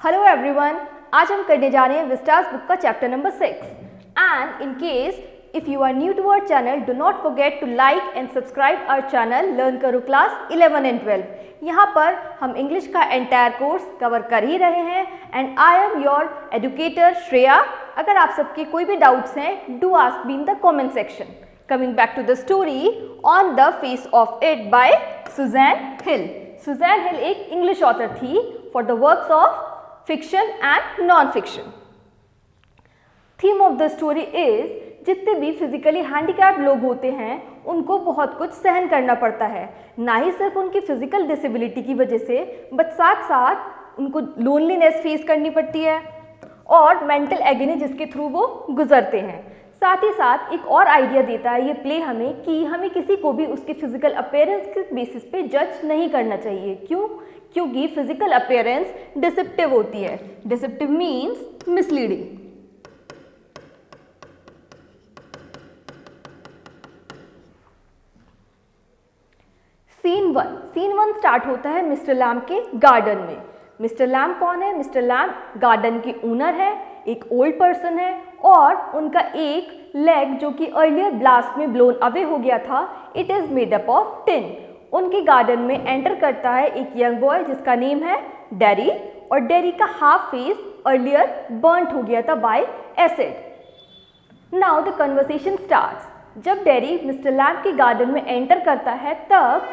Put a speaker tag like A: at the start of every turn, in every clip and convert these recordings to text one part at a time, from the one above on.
A: Hello everyone, आज हम करने जा रहे हैं विस्टास बुक का chapter number 6 and in case if you are new to our channel do not forget to like and subscribe our channel learn करो class 11 and 12। यहाँ पर हम इंग्लिश का एंटायर कोर्स कवर कर ही रहे हैं and I am your educator Shreya. अगर आप सबके कोई भी डाउट्स हैं do ask me in the comment section. Coming back to the story on the face of it by Susan Hill. Susan Hill एक इंग्लिश ऑथर थी for the works of fiction and non fiction. Theme of the story is जितने भी physically handicapped लोग होते हैं उनको बहुत कुछ सहन करना पड़ता है, ना ही सिर्फ उनकी फिजिकल डिसेबिलिटी की वजह से बट साथ साथ उनको लोनलीनेस फेस करनी पड़ती है और मेंटल एगनी जिसके थ्रू वो गुजरते हैं। साथ ही साथ एक और आइडिया देता है ये प्ले हमें कि हमें किसी को भी उसके फिजिकल अपीयरेंस के बेसिस पे जज नहीं करना चाहिए। क्यों? क्योंकि फिजिकल अपीयरेंस डिसेप्टिव होती है। Deceptive means misleading. Scene one start होता है मिस्टर लैम्ब के गार्डन में। मिस्टर लैम्ब कौन है? मिस्टर लैम्ब गार्डन के ओनर है, एक ओल्ड पर्सन है और उनका एक लेग जो कि अर्लियर ब्लास्ट में ब्लोन अवे हो गया था, it is made up of tin. उनके गार्डन में एंटर करता है एक यंग बॉय जिसका नेम है डेरी और डेरी का हाफ फेस अर्लियर बर्न्ट हो गया था bye acid. Now the conversation starts. जब डेरी मिस्टर लैम्ब के गार्डन में एंटर करता है तब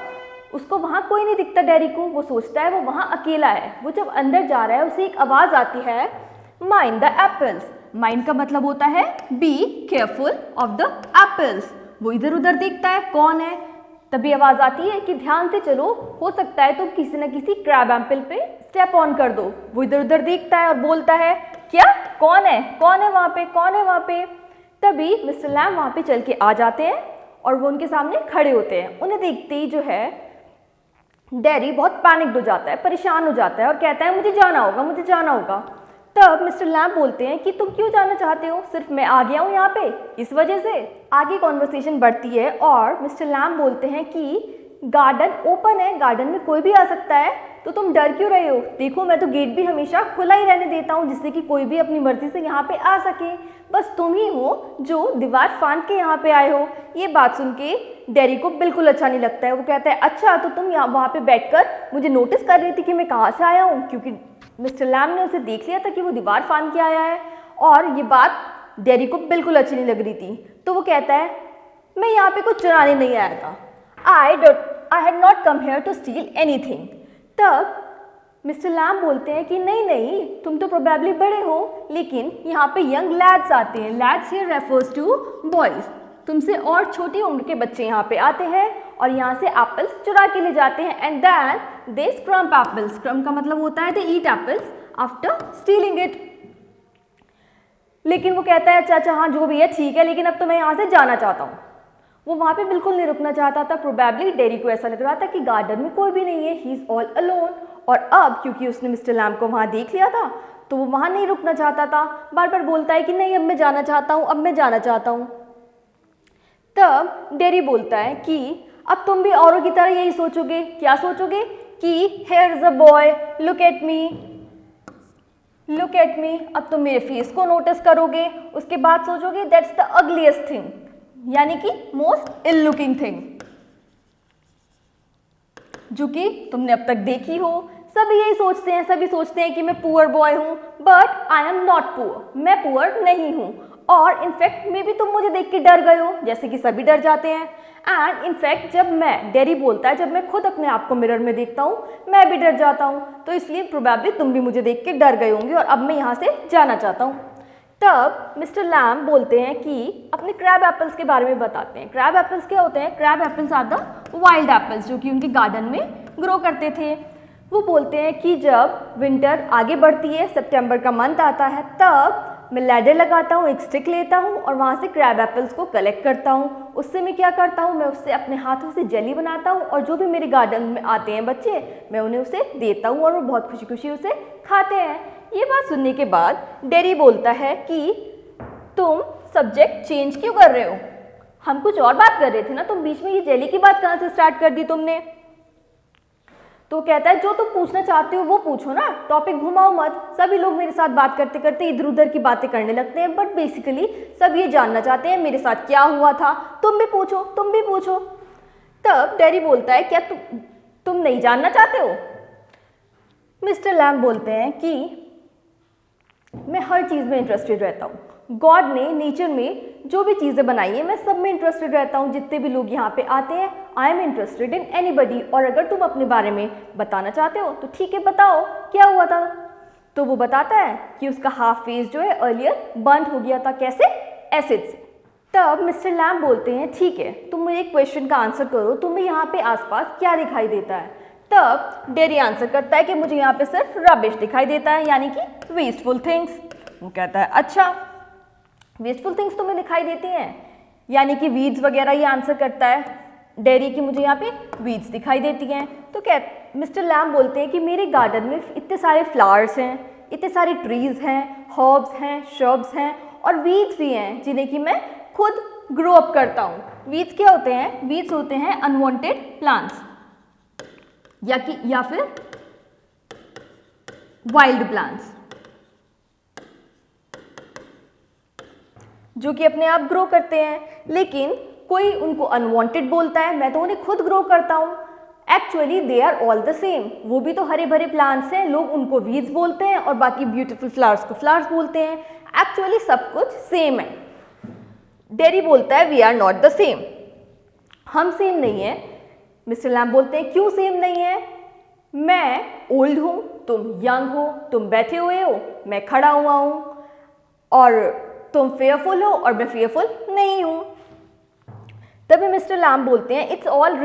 A: उसको वहाँ कोई नहीं दिखता। डेरी को वो सोचता है वो वहाँ अकेला है। वो जब अंदर जा रहा है उसे एक आवाज़ आती है, माइंड द एप्पल्स। माइंड का मतलब होता है be careful of the apples. वो इधर उधर देखता है कौन है, तभी आवाज़ आती है कि ध्यान से चलो, हो सकता है तुम किसी न किसी क्रैब एप्पल पे स्टेप ऑन कर दो। वो इधर उधर देखता है और बोलता है क्या, कौन है, कौन है वहाँ पे, कौन है वहाँ पे। तभी मिस्टर लैम्ब वहाँ पे चल के आ जाते हैं और वो उनके सामने खड़े होते हैं। उन्हें देखते ही जो है डेरी बहुत पैनिक्ड हो जाता है, परेशान हो जाता है और कहता है मुझे जाना होगा, मुझे जाना होगा। तब मिस्टर लैम्ब बोलते हैं कि तुम क्यों जाना चाहते हो, सिर्फ मैं आ गया हूँ यहाँ पे इस वजह से। आगे कॉन्वर्सेशन बढ़ती है और मिस्टर लैम्ब बोलते हैं कि गार्डन ओपन है, गार्डन में कोई भी आ सकता है, तो तुम डर क्यों रहे हो? देखो मैं तो गेट भी हमेशा खुला ही रहने देता हूँ जिससे कि कोई भी अपनी मर्जी से यहाँ पे आ सके, बस तुम ही हो जो दीवार फांद के यहाँ पे आए हो। ये बात सुन के डेरी को बिल्कुल अच्छा नहीं लगता है। वो कहता है अच्छा तो तुम यहाँ वहाँ पे बैठकर मुझे नोटिस कर रही थी कि मैं कहाँ से आया हूँ, क्योंकि मिस्टर लैम्ब ने उसे देख लिया था कि वो दीवार फांद के आया है और ये बात डेरी को बिल्कुल अच्छी नहीं लग रही थी। तो वो कहता है मैं यहाँ पे कुछ चुराने नहीं आया था, I had not come here to steal anything. तब मिस्टर लैम्ब बोलते हैं कि नहीं नहीं, तुम तो प्रोबेबली बड़े हो लेकिन यहाँ पे यंग लैड्स आते हैं। Lads here refers to boys. तुमसे और छोटी उम्र के बच्चे यहाँ पे आते हैं और यहाँ से एप्पल्स चुरा के ले जाते हैं एंड देन दे स्क्रम्प एप्पल्स। स्क्रम्प का मतलब होता है दे ईट एप्पल्स आफ्टर स्टीलिंग इट। लेकिन वो कहता है अच्छा हाँ जो भी है ठीक है, लेकिन अब तो मैं यहाँ से जाना चाहता हूँ। वो वहाँ पे बिल्कुल नहीं रुकना चाहता था। प्रोबेबली डेरी को ऐसा लग रहा था कि गार्डन में कोई भी नहीं है, ही इज ऑल अलोन। और अब क्योंकि उसने मिस्टर लैम्ब को वहाँ देख लिया था तो वो वहाँ नहीं रुकना चाहता था, बार बार बोलता है कि नहीं अब मैं जाना चाहता हूँ, अब मैं जाना चाहता हूँ। तब डेरी बोलता है कि अब तुम भी औरों की तरह यही सोचोगे। क्या सोचोगे? कि here is a boy, look at me, look at me. अब तुम मेरे फेस को नोटिस करोगे, उसके बाद सोचोगे दैट्स द अगलीस्ट थिंग, यानी कि मोस्ट इल लुकिंग थिंग जो कि तुमने अब तक देखी हो। सभी यही सोचते हैं, सभी सोचते हैं कि मैं पुअर बॉय हूँ, but I am not poor, मैं पुअर नहीं हूँ। और इनफैक्ट मे भी तुम मुझे देख के डर गए हो जैसे कि सभी डर जाते हैं। एंड इनफैक्ट जब मैं, डेरी बोलता है, जब मैं खुद अपने आप को मिरर में देखता हूँ मैं भी डर जाता हूँ, तो इसलिए प्रोबेबली तुम भी मुझे देख के डर गए होंगे और अब मैं यहाँ से जाना चाहता हूँ। तब मिस्टर लैम्ब बोलते हैं कि अपने क्रैब एप्पल्स के बारे में बताते हैं। क्रैब एप्पल्स क्या होते हैं? Crab apples are the wild apples जो कि उनके गार्डन में ग्रो करते थे। वो बोलते हैं कि जब विंटर आगे बढ़ती है, सितंबर का मंथ आता है, तब मैं लैडर लगाता हूँ, एक स्टिक लेता हूँ और वहाँ से क्रैब एप्पल्स को कलेक्ट करता हूँ। उससे मैं क्या करता हूँ, मैं उससे अपने हाथों से जेली बनाता हूँ और जो भी मेरे गार्डन में आते हैं बच्चे मैं उन्हें उसे देता हूँ और वो बहुत खुशी खुशी उसे खाते हैं। ये बात सुनने के बाद डेरी बोलता है कि तुम सब्जेक्ट चेंज क्यों कर रहे हो, हम कुछ और बात कर रहे थे ना, तुम बीच में ये जेली की बात कहाँ से स्टार्ट कर दी तुमने। तो कहता है जो तुम पूछना चाहते हो वो पूछो ना, टॉपिक घुमाओ मत। सभी लोग मेरे साथ बात करते करते इधर उधर की बातें करने लगते हैं, बट बेसिकली सब ये जानना चाहते हैं मेरे साथ क्या हुआ था, तुम भी पूछो, तुम भी पूछो। तब डैरी बोलता है क्या तुम नहीं जानना चाहते हो? मिस्टर लैम्ब बोलते हैं कि मैं हर चीज़ में इंटरेस्टेड रहता हूँ, गॉड ने नेचर में जो भी चीज़ें बनाई हैं मैं सब में इंटरेस्टेड रहता हूँ, जितने भी लोग यहाँ पे आते हैं I am interested in anybody, और अगर तुम अपने बारे में बताना चाहते हो तो ठीक है बताओ क्या हुआ था। तो वो बताता है कि उसका हाफ फेस जो है अर्लियर बर्न हो गया था। कैसे? एसिड से। तब मिस्टर लैम्ब बोलते हैं ठीक है तुम मुझे एक क्वेश्चन का आंसर करो, तुम्हें यहाँ पे आसपास क्या दिखाई देता है? तब डेरी आंसर करता है कि मुझे यहाँ पे सिर्फ रबिश दिखाई देता है, यानी कि वेस्टफुल थिंग्स। वो कहता है अच्छा वेस्टफुल थिंग्स तुम्हें दिखाई देती हैं, यानी कि वीड्स वगैरह। ये आंसर करता है डेरी की मुझे यहाँ पे वीड्स दिखाई देती हैं। तो क्या मिस्टर लैम्ब बोलते हैं कि मेरे गार्डन में इतने सारे फ्लावर्स हैं, इतने सारे ट्रीज हैं, हर्ब्स हैं, श्रब्स हैं और वीड्स भी हैं जिन्हें कि मैं खुद ग्रो अप करता हूँ। वीड्स क्या होते हैं? वीड्स होते हैं अनवांटेड प्लांट्स या फिर वाइल्ड प्लांट्स जो कि अपने आप ग्रो करते हैं, लेकिन कोई उनको अनवांटेड बोलता है, मैं तो उन्हें खुद ग्रो करता हूँ। Actually they are all the same, वो भी तो हरे भरे प्लांट्स हैं, लोग उनको वीड्स बोलते हैं और बाकी ब्यूटीफुल फ्लावर्स को फ्लावर्स बोलते हैं। एक्चुअली सब कुछ सेम है। डेरी बोलता है we are not the same, हम सेम नहीं है। मिस्टर लैम्ब बोलते हैं क्यों सेम नहीं है? मैं ओल्ड हूँ, तुम यंग हो, तुम बैठे हुए हो, मैं खड़ा हुआ हूँ, और तुम फेयरफुल हो और मैं फेयरफुल नहीं हूँ। तभी मिस्टर लैम्ब बोलते हैं it's all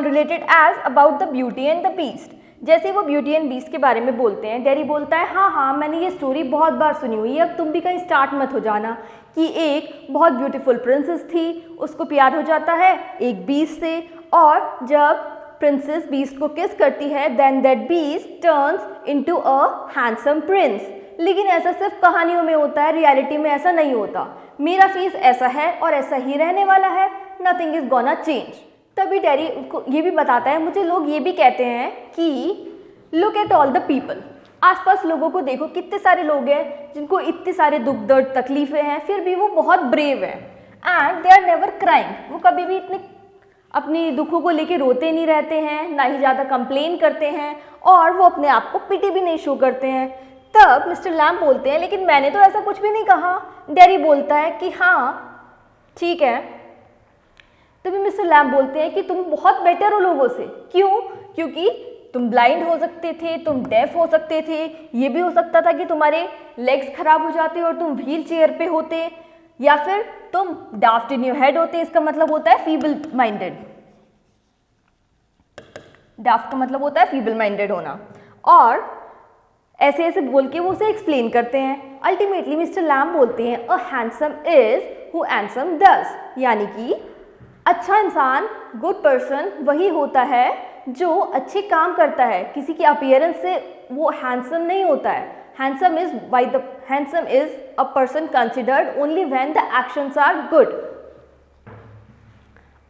A: related as about the beauty and the beast. जैसे वो ब्यूटी एंड बीस्ट के बारे में बोलते हैं, डेरी बोलता है हाँ मैंने ये स्टोरी बहुत बार सुनी हुई है, अब तुम भी कहीं स्टार्ट मत हो जाना कि एक बहुत ब्यूटीफुल प्रिंसेस थी, उसको प्यार हो जाता है एक बीस्ट से, और जब प्रिंसेस बीस्ट को किस करती है then that beast turns into a handsome prince. लेकिन ऐसा सिर्फ कहानियों में होता है, रियलिटी में ऐसा नहीं होता। मेरा फेस ऐसा है और ऐसा ही रहने वाला है, नथिंग इज गोना चेंज। तभी डेरी को ये भी बताता है मुझे लोग ये भी कहते हैं कि look at all the people, आसपास लोगों को देखो, कितने सारे लोग हैं जिनको इतने सारे दुख दर्द तकलीफें हैं, फिर भी वो बहुत ब्रेव हैं and they are never crying. वो कभी भी इतने अपनी दुखों को लेके रोते नहीं रहते हैं, ना ही ज़्यादा कंप्लेन करते हैं, और वो अपने आप को पिटी भी नहीं शो करते हैं। तब मिस्टर लैम्ब बोलते हैं लेकिन मैंने तो ऐसा कुछ भी नहीं कहा। डेरी बोलता है कि हाँ ठीक है। तभी मिस्टर लैम्ब बोलते हैं कि तुम बहुत बेटर हो लोगों से। क्यों? क्योंकि तुम ब्लाइंड हो सकते थे, तुम डेफ हो सकते थे, ये भी हो सकता था कि तुम्हारे लेग्स खराब हो जाते और तुम व्हील चेयर पे होते, या फिर तुम डाफ्ट इन योर हेड होते। इसका मतलब होता है फीबल माइंडेड। डाफ्ट का मतलब होता है फीबल माइंडेड होना। और ऐसे ऐसे बोल के वो उसे एक्सप्लेन करते हैं। अल्टीमेटली मिस्टर लैम्ब बोलते हैं a handsome is who handsome does, यानी कि अच्छा इंसान, गुड पर्सन वही होता है जो अच्छे काम करता है। किसी की अपीयरेंस से वो हैंडसम नहीं होता है। Handsome is a person considered only when the actions are good.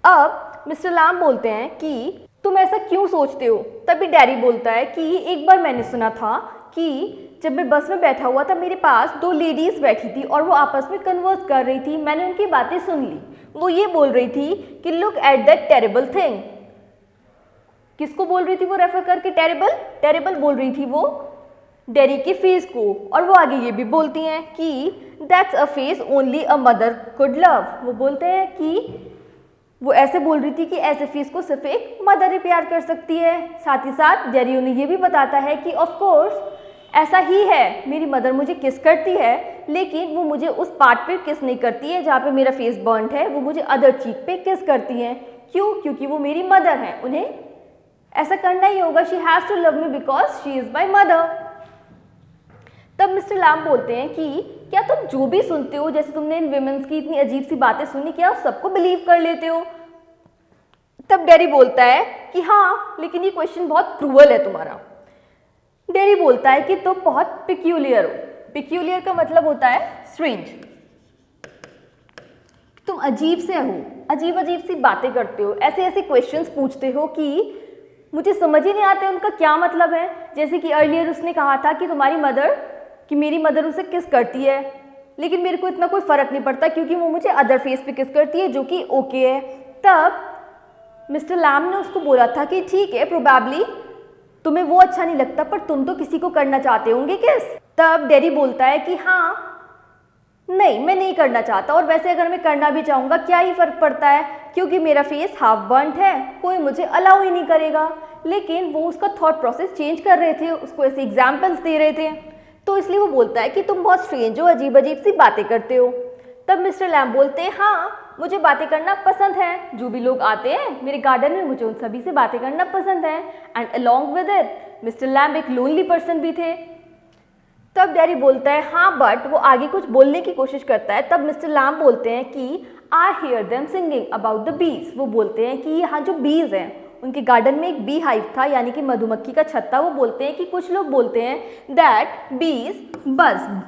A: अब मिस्टर लैम्ब बोलते हैं कि तुम ऐसा क्यों सोचते हो? तभी डेरी बोलता है कि एक बार मैंने सुना था कि जब मैं बस में बैठा हुआ था मेरे पास दो लेडीज बैठी थी और वो आपस में कन्वर्स कर रही थी। मैंने उनकी बातें सुन ली। वो ये बोल रही थी कि look at that terrible thing. किसको बोल रही थी वो रेफर करके? टेरिबल बोल रही थी वो डेरी के फेस को। और वो आगे ये भी बोलती हैं कि that's a face only a mother could love. वो बोलते हैं कि वो ऐसे बोल रही थी कि ऐसे फेस को सिर्फ एक मदर ही प्यार कर सकती है। साथ ही साथ डेरी उन्हें ये भी बताता है कि ऑफ कोर्स ऐसा ही है, मेरी मदर मुझे किस करती है, लेकिन वो मुझे उस पार्ट पे किस नहीं करती है जहाँ पे मेरा फेस बर्न्ड है, वो मुझे अदर चीक पे किस करती हैं। क्यों? क्योंकि वो मेरी मदर है, उन्हें ऐसा करना ही होगा। She has to love me because she is my mother. तब मिस्टर लैम्ब बोलते हैं कि क्या तुम जो भी सुनते हो, जैसे तुमने इन विमेंस की इतनी अजीब सी बातें सुनी, क्या आप सबको बिलीव कर लेते हो? तब डेरी बोलता है कि हाँ, लेकिन ये क्वेश्चन बहुत क्रूअल है तुम्हारा। डेरी बोलता है कि तुम बहुत पिक्यूलियर हो। पिक्यूलियर का मतलब होता है स्ट्रेंज। तुम अजीब से हो, अजीब अजीब सी बातें करते हो, ऐसे ऐसे क्वेश्चंस पूछते हो कि मुझे समझ ही नहीं आते उनका क्या मतलब है। जैसे कि अर्लियर उसने कहा था कि मेरी मदर उसे किस करती है, लेकिन मेरे को इतना कोई फ़र्क नहीं पड़ता क्योंकि वो मुझे अदर फेस पे किस करती है, जो कि ओके है। तब मिस्टर लैम ने उसको बोला था कि ठीक है, प्रोबेबली तुम्हें वो अच्छा नहीं लगता, पर तुम तो किसी को करना चाहते होंगे किस। तब डेरी बोलता है कि हाँ, नहीं, मैं नहीं करना चाहता, और वैसे अगर मैं करना भी चाहूँगा क्या ही फ़र्क पड़ता है, क्योंकि मेरा फेस हाफ बर्न्ट है, कोई मुझे अलाउ ही नहीं करेगा। लेकिन वो उसका थॉट प्रोसेस चेंज कर रहे थे, उसको ऐसे एग्जाम्पल्स दे रहे थे, तो इसलिए वो बोलता है कि तुम बहुत स्ट्रेंज हो, अजीब अजीब सी बातें करते हो। तब मिस्टर लैम बोलते हैं हाँ, मुझे बातें करना पसंद है, जो भी लोग आते हैं मेरे गार्डन में मुझे उन सभी से बातें करना पसंद है। And along with it Mr Lamb एक लोनली पर्सन भी थे। तब डेरी बोलता है हाँ, बट वो आगे कुछ बोलने की कोशिश करता है। तब मिस्टर लैम बोलते हैं कि I hear them singing about the bees. वो बोलते हैं कि यहाँ जो बीज हैं, उनके गार्डन में एक बी हाइव था, यानी कि मधुमक्खी का छत्ता। वो बोलते हैं कि कुछ लोग बोलते हैं दैट बीज बज,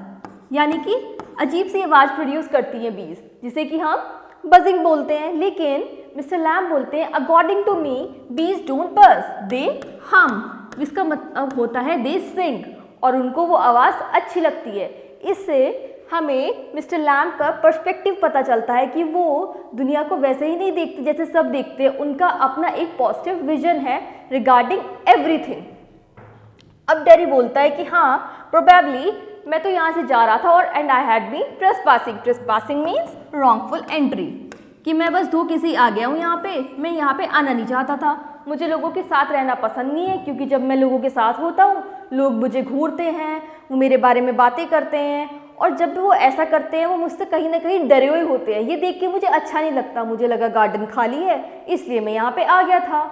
A: यानी कि अजीब सी आवाज़ प्रोड्यूस करती हैं बीज, जिसे कि हम बजिंग बोलते हैं। लेकिन मिस्टर लैम बोलते हैं अकॉर्डिंग टू मी बीज डोंट बज, दे हम। इसका मतलब होता है दे सिंग, और उनको वो आवाज़ अच्छी लगती है। इससे हमें मिस्टर लैम का पर्सपेक्टिव पता चलता है कि वो दुनिया को वैसे ही नहीं देखते जैसे सब देखते हैं। उनका अपना एक पॉजिटिव विजन है रिगार्डिंग एवरीथिंग। अब डेरी बोलता है कि हाँ, प्रोबेबली मैं तो यहाँ से जा रहा था और and I had been trespassing. Trespassing means wrongful entry, कि मैं बस धोखे से आ गया हूँ यहाँ पे, मैं यहाँ पे आना नहीं चाहता था। मुझे लोगों के साथ रहना पसंद नहीं है, क्योंकि जब मैं लोगों के साथ होता हूँ लोग मुझे घूरते हैं, वो मेरे बारे में बातें करते हैं, और जब वो ऐसा करते हैं वो मुझसे कहीं ना कहीं डरे हुए होते हैं। ये देख के मुझे अच्छा नहीं लगता, मुझे लगा गार्डन खाली है, इसलिए मैं यहाँ पे आ गया था।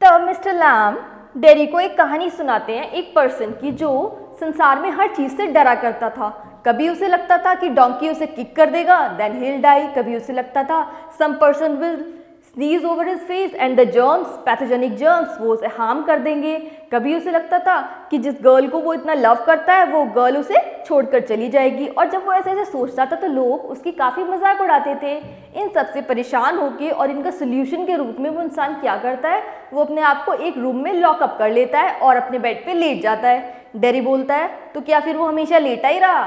A: तब मिस्टर लैम डेरी को एक कहानी सुनाते हैं एक पर्सन की, जो संसार में हर चीज़ से डरा करता था। कभी उसे लगता था कि डोंकी उसे किक कर देगा, देन ही विल डाई। कभी उसे लगता था some person will sneeze over his face and the germs, pathogenic germs, वो उसे हार्म कर देंगे। कभी उसे लगता था कि जिस गर्ल को वो इतना लव करता है वो गर्ल उसे छोड़कर चली जाएगी। और जब वो ऐसे ऐसे सोचता था तो लोग उसकी काफ़ी मजाक उड़ाते थे। इन सबसे परेशान होकर और इनका सोल्यूशन के रूप में वो इंसान क्या करता है, वो अपने आप को एक रूम में लॉकअप कर लेता है और अपने बेड पे लेट जाता है। डेरी बोलता है तो क्या फिर वो हमेशा लेटा ही रहा?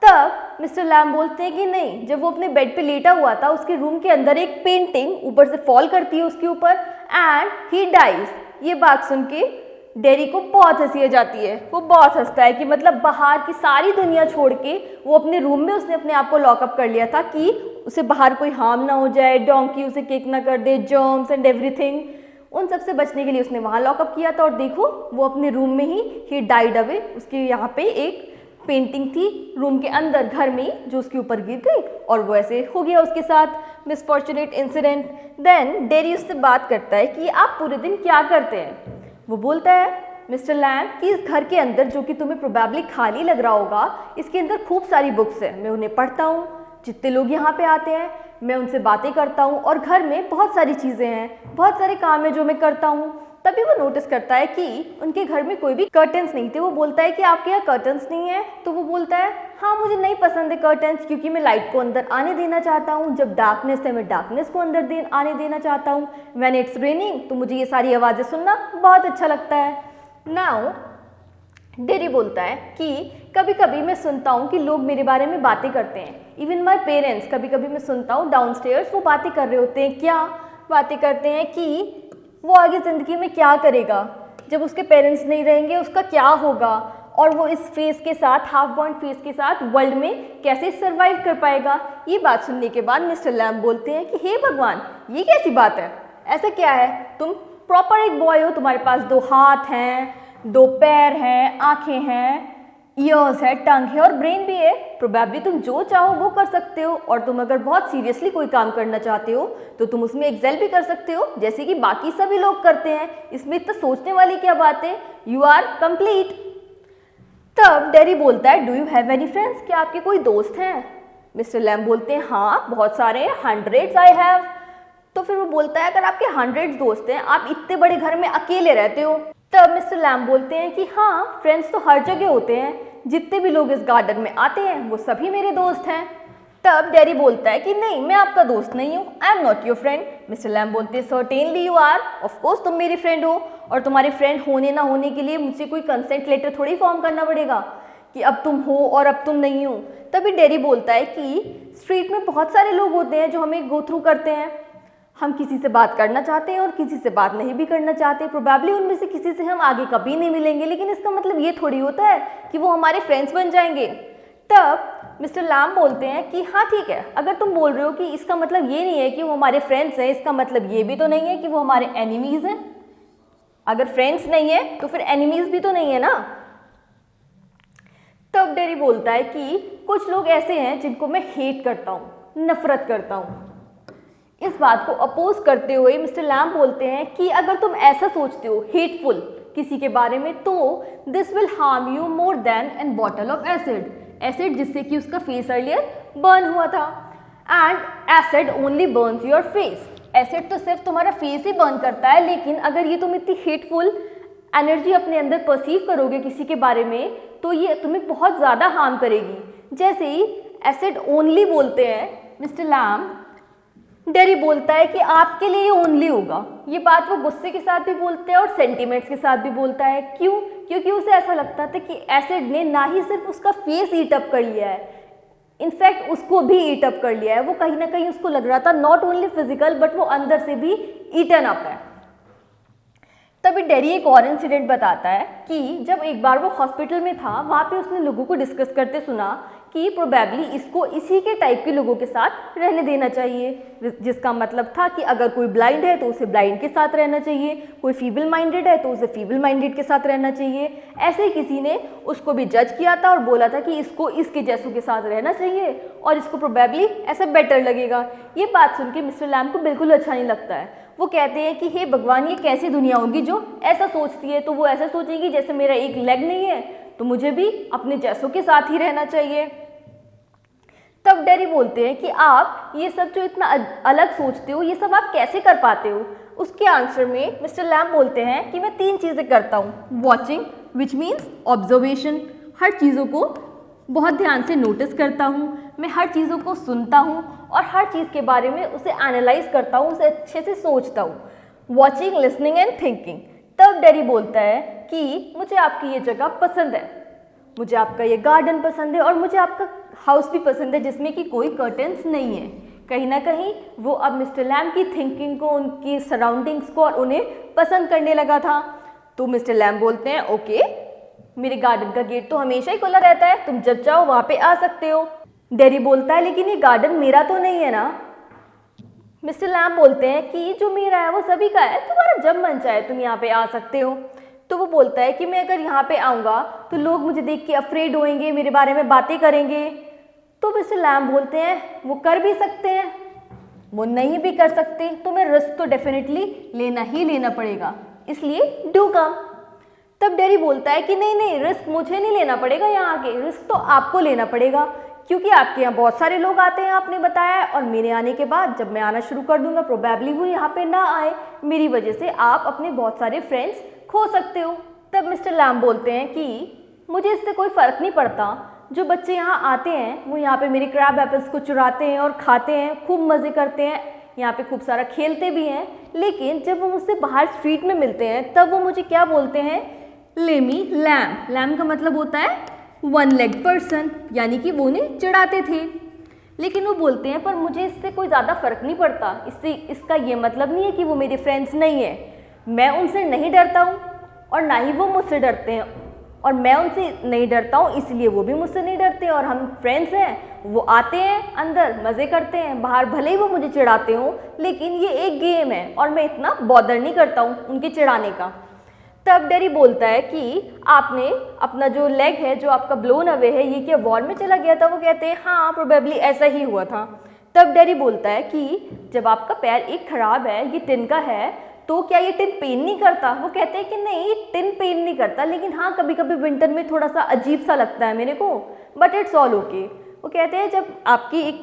A: तब मिस्टर लैम बोलते हैं कि नहीं, जब वो अपने बेड पे लेटा हुआ था उसके रूम के अंदर एक पेंटिंग ऊपर से फॉल करती है उसके ऊपर, एंड ही डाइज। ये बात सुन के डेरी को बहुत हंसी आ जाती है। वो बहुत हंसता है कि मतलब बाहर की सारी दुनिया छोड़ के वो अपने रूम में उसने अपने आप को लॉकअप कर लिया था कि उसे बाहर कोई हार्म ना हो जाए, डोंकी उसे किक ना कर दे, जर्म्स एंड एवरीथिंग, उन सब से बचने के लिए उसने वहाँ लॉकअप किया था। और देखो वो अपने रूम में ही डाइड अवे। उसके यहाँ पे एक पेंटिंग थी रूम के अंदर घर में जो उसके ऊपर गिर गई, और वो ऐसे हो गया उसके साथ मिसफॉर्चुनेट इंसिडेंट। देन डेरी उससे बात करता है कि आप पूरे दिन क्या करते हैं। वो बोलता है मिस्टर लैम कि इस घर के अंदर, जो कि तुम्हें प्रोबेबली खाली लग रहा होगा, इसके अंदर खूब सारी बुक्स हैं, मैं उन्हें पढ़ता हूँ। जितने लोग यहाँ पे आते हैं मैं उनसे बातें करता हूँ, और घर में बहुत सारी चीज़ें हैं, बहुत सारे काम हैं जो मैं करता हूँ। तभी वो नोटिस करता है कि उनके घर में कोई भी कर्टन्स नहीं थे। वो बोलता है कि आपके यहाँ कर्टन्स नहीं है? तो वो बोलता है हाँ, मुझे नहीं पसंद है कर्टन्स, क्योंकि मैं लाइट को अंदर आने देना चाहता हूँ। जब डार्कनेस है मैं डार्कनेस को अंदर आने देना चाहता हूँ। व्हेन इट्स रेनिंग तो मुझे ये सारी आवाज़ें सुनना बहुत अच्छा लगता है। नाउ डेरी बोलता है कि कभी कभी मैं सुनता हूँ कि लोग मेरे बारे में बातें करते हैं। इवन माई पेरेंट्स, कभी कभी मैं सुनता हूँ डाउनस्टेयर्स वो बातें कर रहे होते हैं। क्या बातें करते हैं? कि वो आगे ज़िंदगी में क्या करेगा, जब उसके पेरेंट्स नहीं रहेंगे उसका क्या होगा, और वो इस फेस के साथ, हाफ बॉर्न फेस के साथ वर्ल्ड में कैसे सर्वाइव कर पाएगा। ये बात सुनने के बाद मिस्टर लैम बोलते हैं कि हे भगवान, ये कैसी बात है, ऐसा क्या है, तुम प्रॉपर एक बॉय हो, तुम्हारे पास 2 हाथ हैं, 2 पैर हैं, आंखें हैं, ईयर्स है, टंग है और ब्रेन भी है। प्रोबेबली तुम जो चाहो वो कर सकते हो, और तुम अगर बहुत सीरियसली कोई काम करना चाहते हो तो तुम उसमें एक्सेल भी कर सकते हो, जैसे कि बाकी सभी लोग करते हैं। इसमें इतना सोचने वाली क्या बात है, यू आर कंप्लीट। तब डेरी बोलता है do you have any friends, क्या आपके कोई दोस्त हैं? मिस्टर लैम बोलते हैं हाँ, बहुत सारे, 100 आई हैव। तो फिर वो बोलता है अगर आपके 100 दोस्त हैं, आप इतने बड़े घर में अकेले रहते हो। तब मिस्टर लैम बोलते हैं कि हाँ, फ्रेंड्स तो हर जगह होते हैं, जितने भी लोग इस गार्डन में आते हैं वो सभी मेरे दोस्त हैं। तब डेरी बोलता है कि नहीं, मैं आपका दोस्त नहीं हूँ, I am not your friend. Mr Lamb बोलते हैं certainly you are, of course तुम मेरी फ्रेंड हो, और तुम्हारे फ्रेंड होने ना होने के लिए मुझे कोई कंसेंट लेटर थोड़ी फॉर्म करना पड़ेगा कि अब तुम हो और अब तुम नहीं हो। तभी डेरी बोलता है कि स्ट्रीट में बहुत सारे लोग होते हैं जो हमें गो थ्रू करते हैं, हम किसी से बात करना चाहते हैं और किसी से बात नहीं भी करना चाहते, प्रोबेबली उनमें से किसी से हम आगे कभी नहीं मिलेंगे, लेकिन इसका मतलब ये थोड़ी होता है कि वो हमारे फ्रेंड्स बन जाएंगे। तब मिस्टर लैम्ब बोलते हैं कि हाँ ठीक है, अगर तुम बोल रहे हो कि इसका मतलब ये नहीं है कि वो हमारे फ्रेंड्स हैं, इसका मतलब ये भी तो नहीं है कि वो हमारे एनिमीज हैं। अगर फ्रेंड्स नहीं है तो फिर एनिमीज भी तो नहीं है ना। तब डेरी बोलता है कि कुछ लोग ऐसे हैं जिनको मैं हेट करता हूँ, नफरत करता हूँ। इस बात को अपोज करते हुए मिस्टर लैम्ब बोलते हैं कि अगर तुम ऐसा सोचते हो हेटफुल किसी के बारे में, तो this will harm you more than an bottle of acid, acid जिससे कि उसका फेस अर्लियर बर्न हुआ था। And acid only burns your face, acid तो सिर्फ तुम्हारा फेस ही बर्न करता है, लेकिन अगर ये तुम इतनी हेटफुल एनर्जी अपने अंदर परसीव करोगे किसी के बारे में, तो ये तुम्हें बहुत ज़्यादा हार्म करेगी। जैसे ही एसिड ओनली बोलते हैं मिस्टर लैम्ब, डेरी बोलता है कि आपके लिए ये ओनली होगा। ये बात वो गुस्से के साथ भी बोलते हैं और सेंटीमेंट्स के साथ भी बोलता है। क्यों? क्योंकि उसे ऐसा लगता था कि एसिड ने ना ही सिर्फ उसका फेस ईट अप कर लिया है, इनफैक्ट उसको भी ईट अप कर लिया है। वो कहीं ना कहीं उसको लग रहा था नॉट ओनली फिजिकल बट वो अंदर से भी ईटन अप है। तभी डेरी एक और इंसिडेंट बताता है कि जब एक बार वो हॉस्पिटल में था, वहाँ पे उसने लोगों को डिस्कस करते सुना कि प्रोबेबली इसको इसी के टाइप के लोगों के साथ रहने देना चाहिए, जिसका मतलब था कि अगर कोई ब्लाइंड है तो उसे ब्लाइंड के साथ रहना चाहिए, कोई फीबल माइंडेड है तो उसे फीबल माइंडेड के साथ रहना चाहिए। ऐसे ही किसी ने उसको भी जज किया था और बोला था कि इसको इसके जैसों के साथ रहना चाहिए और इसको प्रोबेबली ऐसा बेटर लगेगा। ये बात सुन के मिस्टर लैम्ब को बिल्कुल अच्छा नहीं लगता है। वो कहते हैं कि हे भगवान, ये कैसी दुनिया होगी जो ऐसा सोचती है। तो वो ऐसा सोचेगी जैसे मेरा एक लेग नहीं है तो मुझे भी अपने जैसों के साथ ही रहना चाहिए। तब डेरी बोलते हैं कि आप ये सब जो इतना अलग सोचते हो, ये सब आप कैसे कर पाते हो? उसके आंसर में मिस्टर लैम्ब बोलते हैं कि मैं 3 चीज़ें करता हूँ। वॉचिंग विच मीन्स ऑब्जर्वेशन, हर चीज़ों को बहुत ध्यान से नोटिस करता हूँ, मैं हर चीज़ों को सुनता हूँ और हर चीज़ के बारे में उसे एनालाइज करता हूँ, उसे अच्छे से सोचता हूँ। Watching, listening and thinking. तब डेरी बोलता है कि मुझे आपकी ये जगह पसंद है, मुझे आपका ये गार्डन पसंद है और मुझे आपका हाउस भी पसंद है जिसमें कि कोई कर्टन्स नहीं है। कहीं ना कहीं वो अब मिस्टर लैम्ब की थिंकिंग को, उनकी सराउंडिंग्स को और उन्हें पसंद करने लगा था। तो मिस्टर लैम्ब बोलते हैं ओके, मेरे गार्डन का गेट तो हमेशा ही खुला रहता है, तुम जब चाहो वहाँ पे आ सकते हो। डेरी बोलता है लेकिन ये गार्डन मेरा तो नहीं है ना। मिस्टर लैम्ब बोलते हैं कि जो मेरा है वो सभी का है, तुम्हारा जब मन चाहे तुम यहाँ पे आ सकते हो। तो वो बोलता है कि मैं अगर यहाँ पे आऊँगा तो लोग मुझे देख के अफ्रेड होंगे, मेरे बारे में बातें करेंगे। तो मिस्टर लैम्ब बोलते हैं वो कर भी सकते हैं, वो नहीं भी कर सकते, तो मैं रिस्क तो डेफिनेटली लेना ही लेना पड़ेगा, इसलिए डू कम। तब डेरी बोलता है कि नहीं नहीं, रिस्क मुझे नहीं लेना पड़ेगा, यहाँ आके रिस्क तो आपको लेना पड़ेगा, क्योंकि आपके यहाँ बहुत सारे लोग आते हैं, आपने बताया, और मेरे आने के बाद जब मैं आना शुरू कर दूंगा प्रोबेबली वो यहाँ पे ना आए, मेरी वजह से आप अपने बहुत सारे फ्रेंड्स खो सकते हो। तब मिस्टर लैम्ब बोलते हैं कि मुझे इससे कोई फ़र्क नहीं पड़ता, जो बच्चे यहाँ आते हैं वो यहाँ पे मेरे क्रैब एप्पल्स को चुराते हैं और खाते हैं, खूब मज़े करते हैं, यहाँ पे खूब सारा खेलते भी हैं, लेकिन जब वो मुझसे बाहर स्ट्रीट में मिलते हैं तब वो मुझे क्या बोलते हैं, लेमी लैम्ब। लैम्ब का मतलब होता है 1 लेग पर्सन, यानी कि वो उन्हें चिढ़ाते थे। लेकिन वो बोलते हैं पर मुझे इससे कोई ज़्यादा फ़र्क नहीं पड़ता, इससे इसका ये मतलब नहीं है कि वो मेरे फ्रेंड्स नहीं है, मैं उनसे नहीं डरता हूँ और ना ही वो मुझसे डरते हैं, और मैं उनसे नहीं डरता हूँ इसलिए वो भी मुझसे नहीं डरते, और हम फ्रेंड्स हैं। वो आते हैं अंदर, मज़े करते हैं, बाहर भले ही वो मुझे चिढ़ाते हों, लेकिन ये एक गेम है और मैं इतना बॉदर नहीं करता हूँ उनके चिढ़ाने का। तब डेरी बोलता है कि आपने अपना जो लेग है, जो आपका ब्लोन अवे है, ये क्या वॉर में चला गया था? वो कहते हैं हाँ, प्रोबेबली ऐसा ही हुआ था। तब डेरी बोलता है कि जब आपका पैर एक ख़राब है, ये टिन का है, तो क्या ये टिन पेन नहीं करता? वो कहते हैं कि नहीं, टिन पेन नहीं करता, लेकिन हाँ कभी कभी विंटर में थोड़ा सा अजीब सा लगता है मेरे को, बट इट्स ऑल ओके। वो कहते हैं जब आपकी एक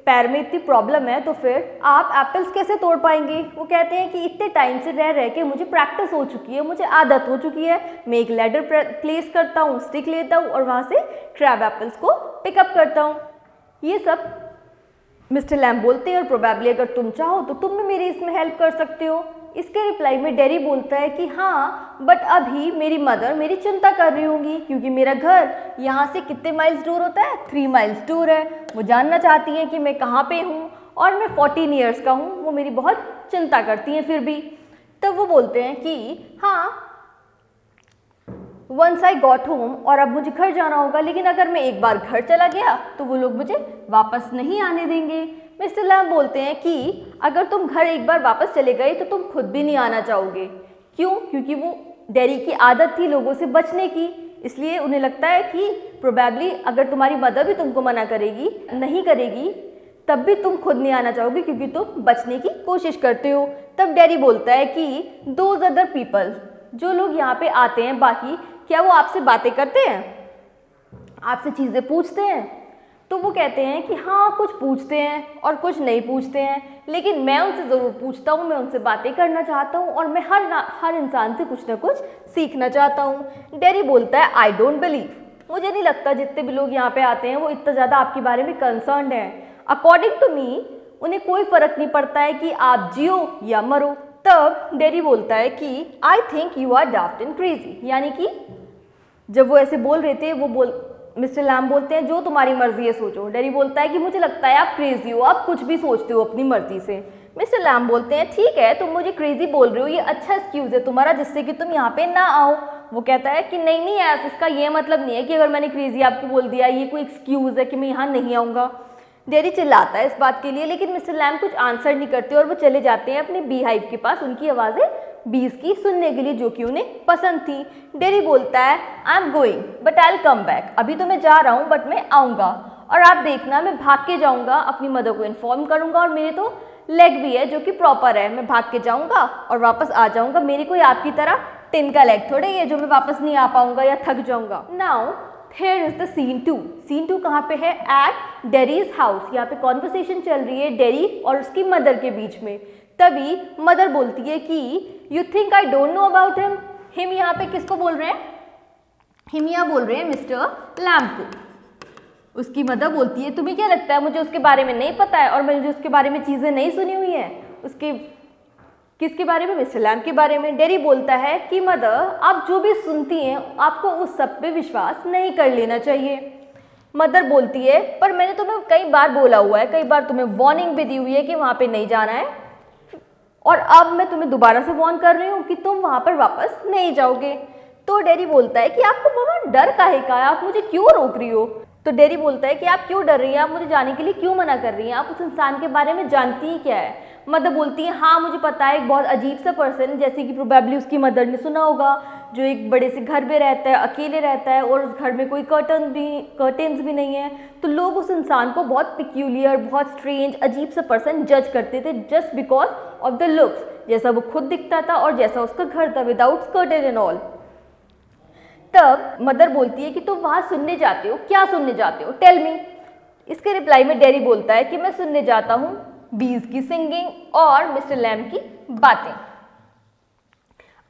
A: पैर में इतनी प्रॉब्लम है तो फिर आप एप्पल्स कैसे तोड़ पाएंगे? वो कहते हैं कि इतने टाइम से रह रह के मुझे प्रैक्टिस हो चुकी है, मुझे आदत हो चुकी है, मैं एक लैडर प्लेस करता हूँ, स्टिक लेता हूँ और वहाँ से क्रैब एप्पल्स को पिकअप करता हूँ। ये सब मिस्टर लैम्ब बोलते हैं और प्रोबेबली अगर तुम चाहो तो तुम भी मेरी इसमें हेल्प कर सकते हो। इसके रिप्लाई में डेरी बोलता है कि हाँ, बट अभी मेरी मदर मेरी चिंता कर रही होंगी क्योंकि मेरा घर यहाँ से कितने माइल्स दूर होता है, 3 माइल्स दूर है। वो जानना चाहती हैं कि मैं कहाँ पे हूँ और मैं 14 ईयर्स का हूँ। वो मेरी बहुत चिंता करती हैं फिर भी। तब वो बोलते हैं कि हाँ, वंस आई गॉट होम, और अब मुझे घर जाना होगा, लेकिन अगर मैं एक बार घर चला गया तो वो लोग मुझे वापस नहीं आने देंगे। मिस्टर लैम्ब बोलते हैं कि अगर तुम घर एक बार वापस चले गए तो तुम खुद भी नहीं आना चाहोगे। क्यों? क्योंकि वो डेरी की आदत थी लोगों से बचने की, इसलिए उन्हें लगता है कि प्रोबेबली अगर तुम्हारी मदर भी तुमको मना करेगी, नहीं करेगी, तब भी तुम खुद नहीं आना चाहोगे क्योंकि तुम बचने की कोशिश करते हो। तब डेरी बोलता है कि दोज अदर पीपल, जो लोग यहाँ पे आते हैं बाकी, क्या वो आपसे बातें करते हैं, आपसे चीज़ें पूछते हैं? तो वो कहते हैं कि हाँ, कुछ पूछते हैं और कुछ नहीं पूछते हैं, लेकिन मैं उनसे ज़रूर पूछता हूँ, मैं उनसे बातें करना चाहता हूँ और मैं हर इंसान से कुछ ना कुछ सीखना चाहता हूँ। डेरी बोलता है आई डोंट बिलीव, मुझे नहीं लगता जितने भी लोग यहाँ पे आते हैं वो इतना ज़्यादा आपके बारे में कंसर्न्ड हैं। अकॉर्डिंग टू मी उन्हें कोई फ़र्क नहीं पड़ता है कि आप जियो या मरो। तब डेरी बोलता है कि I think you are daft and crazy, यानी कि जब वो ऐसे बोल रहे थे मिस्टर लैम्ब बोलते हैं जो तुम्हारी मर्जी है सोचो। डेरी बोलता है कि मुझे लगता है आप क्रेजी हो, आप कुछ भी सोचते हो अपनी मर्जी से। मिस्टर लैम्ब बोलते हैं ठीक है, तुम मुझे क्रेजी बोल रहे हो, ये अच्छा एक्सक्यूज़ है तुम्हारा जिससे कि तुम यहाँ पे ना आओ। वो कहता है कि नहीं यार, इसका ये मतलब नहीं है कि अगर मैंने क्रेजी आपको बोल दिया ये कोई एक्सक्यूज़ है कि मैं यहाँ नहीं आऊँगा। डेरी चिल्लाता है इस बात के लिए, लेकिन मिस्टर लैम्ब कुछ आंसर नहीं करते और वो चले जाते हैं अपने बी हाइव के पास उनकी आवाज़ें बीज की सुनने के लिए जो कि उन्हें पसंद थी। डेरी बोलता है I am going but I will come back, अभी तो मैं जा रहा हूँ बट मैं आऊँगा और आप देखना मैं भाग के जाऊँगा, अपनी मदर को इन्फॉर्म करूँगा और मेरे तो लेग भी है जो कि प्रॉपर है, मैं भाग के जाऊँगा और वापस आ जाऊँगा। मेरी कोई आपकी तरह टिन का लेग थोड़े ही है जो मैं वापस नहीं आ पाऊँगा या थक जाऊँगा। Now here is the scene 2। Scene 2 कहाँ पे है? At Derry's house. यहाँ पे कॉन्वर्सेशन चल रही है डेरी और उसकी मदर के बीच में। तभी मदर बोलती है कि you think I don't know about him. Him यहाँ पे किसको बोल रहे हैं? हिम यहाँ बोल रहे हैं मिस्टर लैम्ब को। उसकी मदर बोलती है तुम्हें क्या लगता है मुझे उसके बारे में नहीं पता है और मैंने उसके बारे में चीज़ें नहीं सुनी हुई हैं? उसके किसके बारे में? मिस्टर लैम्ब के बारे में। डेरी बोलता है कि मदर आप जो भी सुनती हैं आपको उस सब पे विश्वास नहीं कर लेना चाहिए। मदर बोलती है पर मैंने तुम्हें कई बार बोला हुआ है, कई बार तुम्हें वार्निंग भी दी हुई है कि वहाँ पे नहीं जाना है और अब मैं तुम्हें दोबारा से वार्न कर रही हूँ कि तुम वहाँ पर वापस नहीं जाओगे। तो डेरी बोलता है कि आपको मामा डर काहे का है, आप मुझे क्यों रोक रही हो? तो डेरी बोलता है कि आप क्यों डर रही हैं, आप मुझे जाने के लिए क्यों मना कर रही हैं, आप उस इंसान के बारे में जानती ही क्या है? मदर बोलती है हाँ मुझे पता है, एक बहुत अजीब सा पर्सन, जैसे कि प्रोबेबली उसकी मदर ने सुना होगा, जो एक बड़े से घर में रहता है, अकेले रहता है और उस घर में कोई कर्टन्स भी नहीं है। तो लोग उस इंसान को बहुत पिक्यूलियर, बहुत स्ट्रेंज, अजीब सा पर्सन जज करते थे just because of the looks, जैसा वो खुद दिखता था और जैसा उसका घर था विदाउट कर्टन एंड ऑल। तब मदर बोलती है कि तुम वहाँ सुनने जाते हो, क्या सुनने जाते हो, टेल मी। इसके रिप्लाई में डेरी बोलता है कि मैं सुनने जाता हूँ बीज की सिंगिंग और मिस्टर लैम्ब की बातें।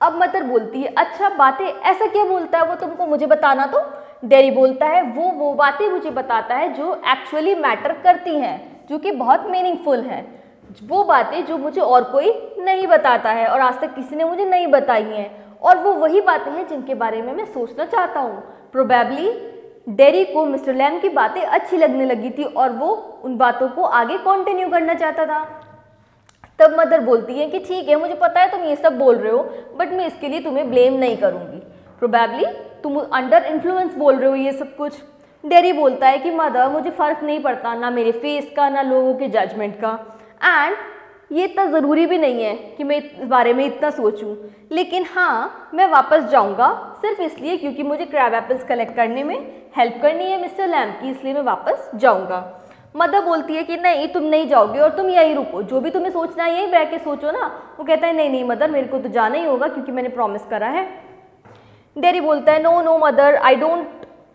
A: अब मदर बोलती है अच्छा बातें, ऐसा क्या बोलता है वो तुमको, मुझे बताना। तो डेरी बोलता है वो बातें मुझे बताता है जो एक्चुअली मैटर करती हैं, जो कि बहुत मीनिंगफुल हैं, वो बातें जो मुझे और कोई नहीं बताता है और आज तक किसी ने मुझे नहीं बताई हैं, और वो वही बातें हैं जिनके बारे में मैं सोचना चाहता हूँ। प्रोबेबली डेरी को मिस्टर लैम्ब की बातें अच्छी लगने लगी थी और वो उन बातों को आगे कंटिन्यू करना चाहता था। तब मदर बोलती है कि ठीक है मुझे पता है तुम ये सब बोल रहे हो बट मैं इसके लिए तुम्हें ब्लेम नहीं करूँगी, प्रोबेबली तुम अंडर इन्फ्लुएंस बोल रहे हो ये सब कुछ। डेरी बोलता है कि मदर मुझे फ़र्क नहीं पड़ता ना मेरे फेस का ना लोगों के जजमेंट का, एंड ये इतना ज़रूरी भी नहीं है कि मैं इस बारे में इतना सोचूं, लेकिन हाँ मैं वापस जाऊंगा सिर्फ इसलिए क्योंकि मुझे क्रैब एप्पल्स कलेक्ट करने में हेल्प करनी है मिस्टर लैम्ब की, इसलिए मैं वापस जाऊंगा। मदर बोलती है कि नहीं तुम नहीं जाओगे और तुम यहीं रुको, जो भी तुम्हें सोचना है यहीं बैठ के सोचो ना। वो कहता है नहीं मदर मेरे को तो जाना ही होगा क्योंकि मैंने प्रॉमिस करा है। डेरी बोलता है no mother I don't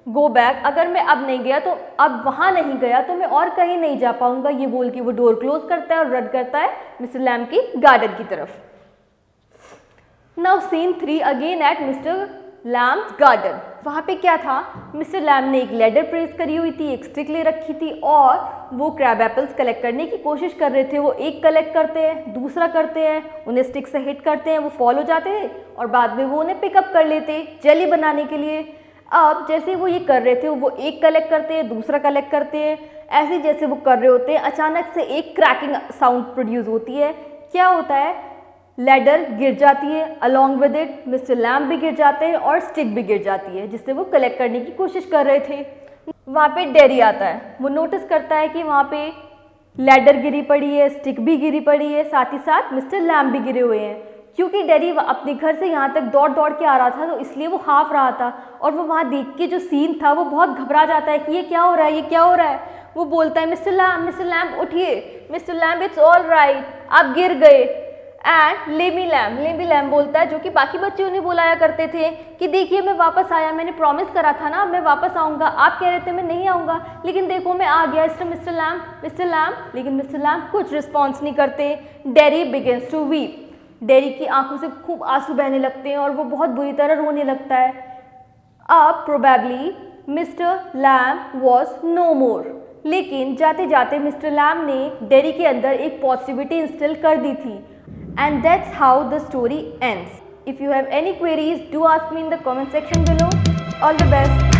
A: go back, अगर मैं अब नहीं गया तो अब वहाँ नहीं गया तो मैं और कहीं नहीं जा पाऊंगा। ये बोल के वो डोर क्लोज करता है और रन करता है मिस्टर लैम्ब की गार्डन की तरफ। Now scene 3 again at Mr Lamb garden. वहाँ पे क्या था, मिस्टर लैम्ब ने एक लैडर प्रेस करी हुई थी, एक स्टिक ले रखी थी और वो क्रैब एप्पल्स कलेक्ट करने की कोशिश कर रहे थे। वो एक कलेक्ट करते हैं, दूसरा करते हैं, उन्हें स्टिक से हिट करते हैं, वो फॉल हो जाते थे और बाद में वो उन्हें पिकअप कर लेते जेली बनाने के लिए। अब जैसे वो ये कर रहे थे, वो एक कलेक्ट करते हैं, दूसरा कलेक्ट करते हैं, ऐसे जैसे वो कर रहे होते हैं अचानक से एक क्रैकिंग साउंड प्रोड्यूस होती है। क्या होता है, लैडर गिर जाती है, along with it mister lamb भी गिर जाते हैं और स्टिक भी गिर जाती है जिससे वो कलेक्ट करने की कोशिश कर रहे थे। वहाँ पे डेरी आता है, वो नोटिस करता है कि वहाँ पे लैडर गिरी पड़ी है, स्टिक भी गिरी पड़ी है, साथ ही साथ मिस्टर लैम्ब भी गिरे हुए हैं। क्योंकि डेरी अपने घर से यहाँ तक दौड़ दौड़ के आ रहा था तो इसलिए वो हाफ रहा था और वो वहाँ देख के जो सीन था वो बहुत घबरा जाता है कि ये क्या हो रहा है, ये क्या हो रहा है। वो बोलता है मिस्टर लैम्ब उठिए, mister lamb it's all right, आप गिर गए। एंड लेमी लैम्ब बोलता है, जो कि बाकी बच्चे उन्हें बुलाया करते थे, कि देखिए मैं वापस आया, मैंने प्रॉमिस करा था ना मैं वापस आऊँगा, आप कह रहे थे मैं नहीं आऊँगा, लेकिन देखो मैं आ गया। मिस्टर लैम्ब लेकिन मिस्टर लैम्ब कुछ रिस्पॉन्स नहीं करते। Derry begins to weep, Derry की आंखों से खूब आंसू बहने लगते हैं और वो बहुत बुरी तरह रोने लगता है। अब probably Mr Lamb was no more, लेकिन जाते जाते मिस्टर लैम्ब ने डेरी के अंदर एक पॉजिटिविटी इंस्टिल कर दी थी। And that's how the story ends. If you have any queries, do ask me in the comment section below. All the best.